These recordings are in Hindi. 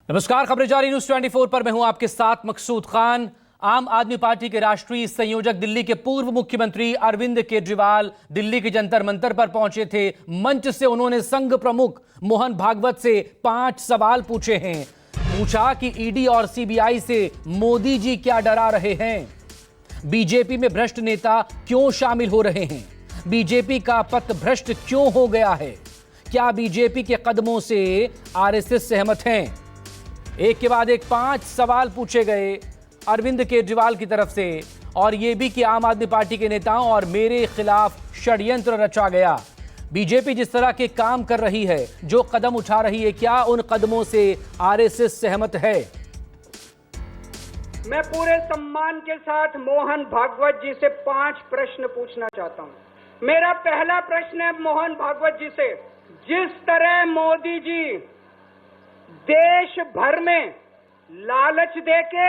नमस्कार, खबरें जारी न्यूज 24 पर मैं हूं आपके साथ मकसूद खान। आम आदमी पार्टी के राष्ट्रीय संयोजक दिल्ली के पूर्व मुख्यमंत्री अरविंद केजरीवाल दिल्ली के जंतर मंतर पर पहुंचे थे। मंच से उन्होंने संघ प्रमुख मोहन भागवत से 5 सवाल पूछे हैं। पूछा कि ईडी और सीबीआई से मोदी जी क्या डरा रहे हैं, बीजेपी में भ्रष्ट नेता क्यों शामिल हो रहे हैं, बीजेपी का पथ भ्रष्ट क्यों हो गया है, क्या बीजेपी के कदमों से आरएसएस सहमत हैं। एक के बाद एक 5 सवाल पूछे गए अरविंद केजरीवाल की तरफ से, और यह भी कि आम आदमी पार्टी के नेताओं और मेरे खिलाफ षड्यंत्र रचा गया। बीजेपी जिस तरह के काम कर रही है, जो कदम उठा रही है, क्या उन कदमों से आरएसएस सहमत है। मैं पूरे सम्मान के साथ मोहन भागवत जी से 5 प्रश्न पूछना चाहता हूं। मेरा पहला प्रश्न है मोहन भागवत जी से, जिस तरह मोदी जी देश भर में लालच देके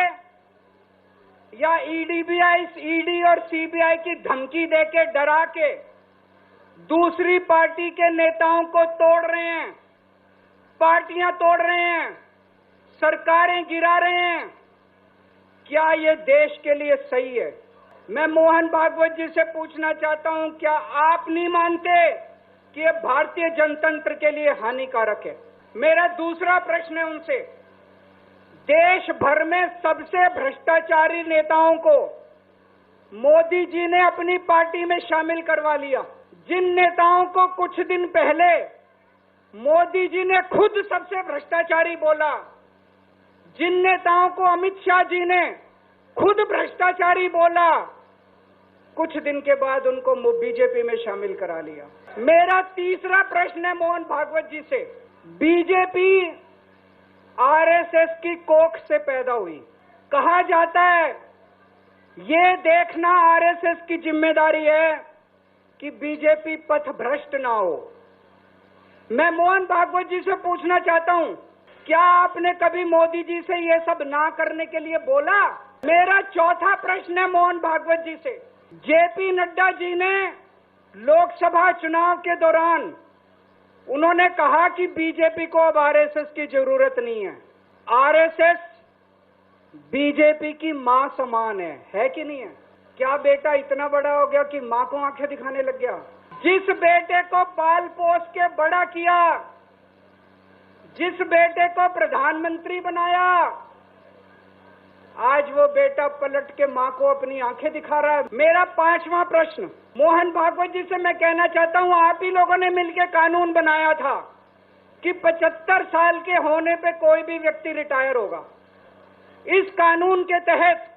या ईडी और सीबीआई की धमकी देके डरा के दूसरी पार्टी के नेताओं को तोड़ रहे हैं, पार्टियां तोड़ रहे हैं, सरकारें गिरा रहे हैं, क्या ये देश के लिए सही है। मैं मोहन भागवत जी से पूछना चाहता हूं, क्या आप नहीं मानते कि ये भारतीय जनतंत्र के लिए हानिकारक है। मेरा दूसरा प्रश्न है उनसे, देश भर में सबसे भ्रष्टाचारी नेताओं को मोदी जी ने अपनी पार्टी में शामिल करवा लिया। जिन नेताओं को कुछ दिन पहले मोदी जी ने खुद सबसे भ्रष्टाचारी बोला, जिन नेताओं को अमित शाह जी ने खुद भ्रष्टाचारी बोला, कुछ दिन के बाद उनको बीजेपी में शामिल करा लिया। मेरा तीसरा प्रश्न है मोहन भागवत जी से, बीजेपी आरएसएस की कोख से पैदा हुई। कहा जाता है ये देखना आरएसएस की जिम्मेदारी है कि बीजेपी पथ भ्रष्ट ना हो। मैं मोहन भागवत जी से पूछना चाहता हूं, क्या आपने कभी मोदी जी से ये सब ना करने के लिए बोला। मेरा चौथा प्रश्न है मोहन भागवत जी से, जेपी नड्डा जी ने लोकसभा चुनाव के दौरान उन्होंने कहा कि बीजेपी को अब आरएसएस की जरूरत नहीं है। आरएसएस बीजेपी की मां समान है कि नहीं है। क्या बेटा इतना बड़ा हो गया कि मां को आंखें दिखाने लग गया। जिस बेटे को पाल पोस के बड़ा किया, जिस बेटे को प्रधानमंत्री बनाया, आज वो बेटा पलट के मां को अपनी आंखें दिखा रहा है। मेरा 5वां प्रश्न मोहन भागवत जी से मैं कहना चाहता हूं, आप ही लोगों ने मिलकर कानून बनाया था कि 75 साल के होने पे कोई भी व्यक्ति रिटायर होगा। इस कानून के तहत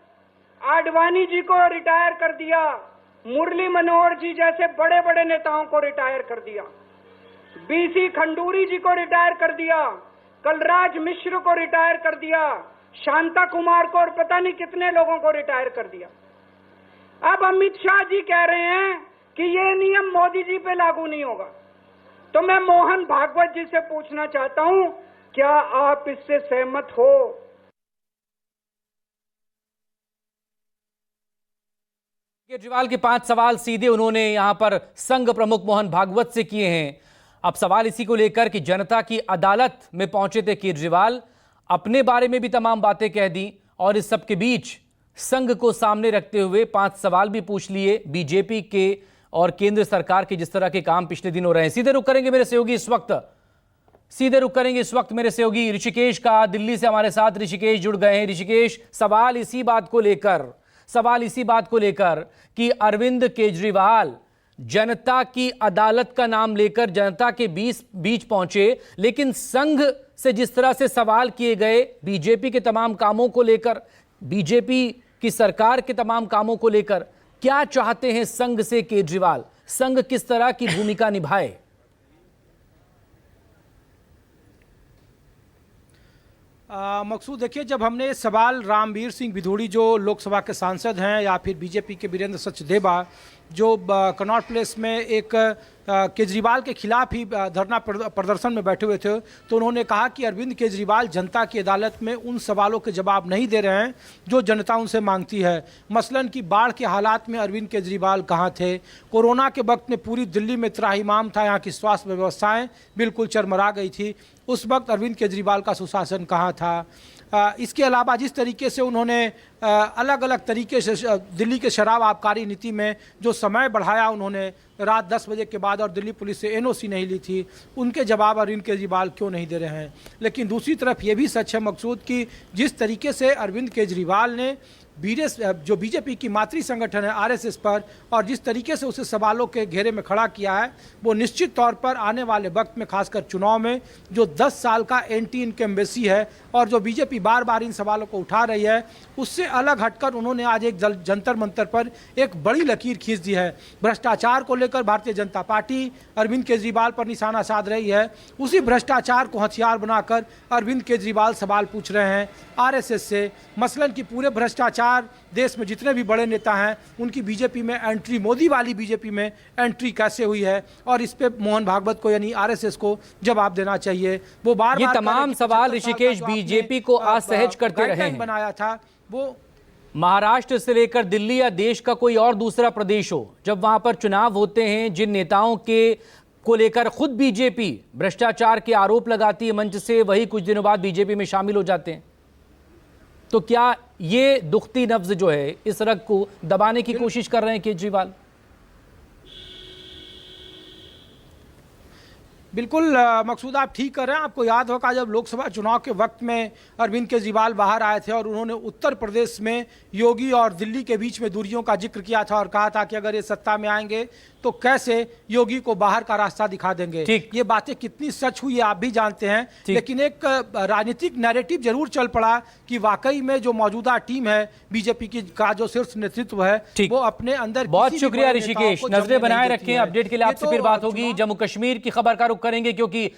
आडवाणी जी को रिटायर कर दिया, मुरली मनोहर जी जैसे बड़े बड़े नेताओं को रिटायर कर दिया, बीसी खंडूरी जी को रिटायर कर दिया, कलराज मिश्र को रिटायर कर दिया, शांता कुमार को और पता नहीं कितने लोगों को रिटायर कर दिया। अब अमित शाह जी कह रहे हैं कि ये नियम मोदी जी पे लागू नहीं होगा। तो मैं मोहन भागवत जी से पूछना चाहता हूं, क्या आप इससे सहमत हो। केजरीवाल के 5 सवाल सीधे उन्होंने यहां पर संघ प्रमुख मोहन भागवत से किए हैं। अब सवाल इसी को लेकर कि जनता की अदालत में पहुंचे थे केजरीवाल, अपने बारे में भी तमाम बातें कह दी, और इस सब के बीच संघ को सामने रखते हुए 5 सवाल भी पूछ लिए बीजेपी के और केंद्र सरकार के जिस तरह के काम पिछले दिन हो रहे हैं। सीधे रुक करेंगे मेरे सहयोगी इस वक्त मेरे सहयोगी ऋषिकेश का, दिल्ली से हमारे साथ ऋषिकेश जुड़ गए हैं। ऋषिकेश, सवाल इसी बात को लेकर कि अरविंद केजरीवाल जनता की अदालत का नाम लेकर जनता के बीच पहुंचे, लेकिन संघ से जिस तरह से सवाल किए गए बीजेपी के तमाम कामों को लेकर, बीजेपी की सरकार के तमाम कामों को लेकर, क्या चाहते हैं संघ से केजरीवाल, संघ किस तरह की भूमिका निभाए। मकसूद, देखिए, जब हमने सवाल रामवीर सिंह विधूड़ी जो लोकसभा के सांसद हैं, या फिर बीजेपी के वीरेंद्र सचदेवा जो कनॉट प्लेस में एक केजरीवाल के खिलाफ ही धरना प्रदर्शन में बैठे हुए थे, तो उन्होंने कहा कि अरविंद केजरीवाल जनता की अदालत में उन सवालों के जवाब नहीं दे रहे हैं जो जनता उनसे मांगती है। मसलन कि बाढ़ के हालात में अरविंद केजरीवाल कहाँ थे, कोरोना के वक्त में पूरी दिल्ली में त्राहिमाम था, यहाँ की स्वास्थ्य व्यवस्थाएं बिल्कुल चरमरा गई थी, उस वक्त अरविंद केजरीवाल का सुशासन कहाँ था। इसके अलावा जिस तरीके से उन्होंने अलग अलग तरीके से दिल्ली के शराब आबकारी नीति में जो समय बढ़ाया उन्होंने रात 10 बजे के बाद, और दिल्ली पुलिस से एनओसी नहीं ली थी, उनके जवाब अरविंद केजरीवाल क्यों नहीं दे रहे हैं। लेकिन दूसरी तरफ ये भी सच है मकसूद कि जिस तरीके से अरविंद केजरीवाल ने जो बीजेपी की मातृ संगठन है आरएसएस पर, और जिस तरीके से उसे सवालों के घेरे में खड़ा किया है, वो निश्चित तौर पर आने वाले वक्त में खासकर चुनाव में जो 10 साल का एंटी इनकम्बेंसी है और जो बीजेपी बार बार इन सवालों को उठा रही है, उससे अलग हटकर उन्होंने आज एक जंतर मंतर पर एक बड़ी लकीर खींच दी है। भ्रष्टाचार को लेकर भारतीय जनता पार्टी अरविंद केजरीवाल पर निशाना साध रही है, उसी भ्रष्टाचार को हथियार बनाकर अरविंद केजरीवाल सवाल पूछ रहे हैं आरएसएस से। मसलन कि पूरे भ्रष्टाचार देश में जितने भी बड़े नेता हैं उनकी बीजेपी में एंट्री, मोदी वाली बीजेपी में एंट्री कैसे हुई है, और इस पे मोहन भागवत को यानी आरएसएस को जवाब देना चाहिए। वो बार ये तमाम सवाल ऋषिकेश बीजेपी को असहज करते रहे हैं। बनाया था वो महाराष्ट्र से लेकर दिल्ली या देश का कोई और दूसरा प्रदेश हो, जब वहां पर चुनाव होते हैं, जिन नेताओं के को लेकर खुद बीजेपी भ्रष्टाचार के आरोप लगाती है मंच से, वही कुछ दिनों बाद बीजेपी में शामिल हो जाते हैं। तो क्या ये दुखती नब्ज जो है इस रग को दबाने की कोशिश कर रहे हैं केजरीवाल? बिल्कुल मकसूद, आप ठीक कर रहे हैं। आपको याद होगा जब लोकसभा चुनाव के वक्त में अरविंद केजरीवाल बाहर आए थे और उन्होंने उत्तर प्रदेश में योगी और दिल्ली के बीच में दूरियों का जिक्र किया था और कहा था कि अगर ये सत्ता में आएंगे तो कैसे योगी को बाहर का रास्ता दिखा देंगे। ये बातें कितनी सच हुई है आप भी जानते हैं, लेकिन एक राजनीतिक नैरेटिव जरूर चल पड़ा कि वाकई में जो मौजूदा टीम है बीजेपी की का जो शीर्ष नेतृत्व है वो अपने अंदर। बहुत शुक्रिया ऋषिकेश, नजरें बनाए रखें। अपडेट के लिए आपसे फिर बात होगी। जम्मू कश्मीर की खबर का रुख करेंगे क्योंकि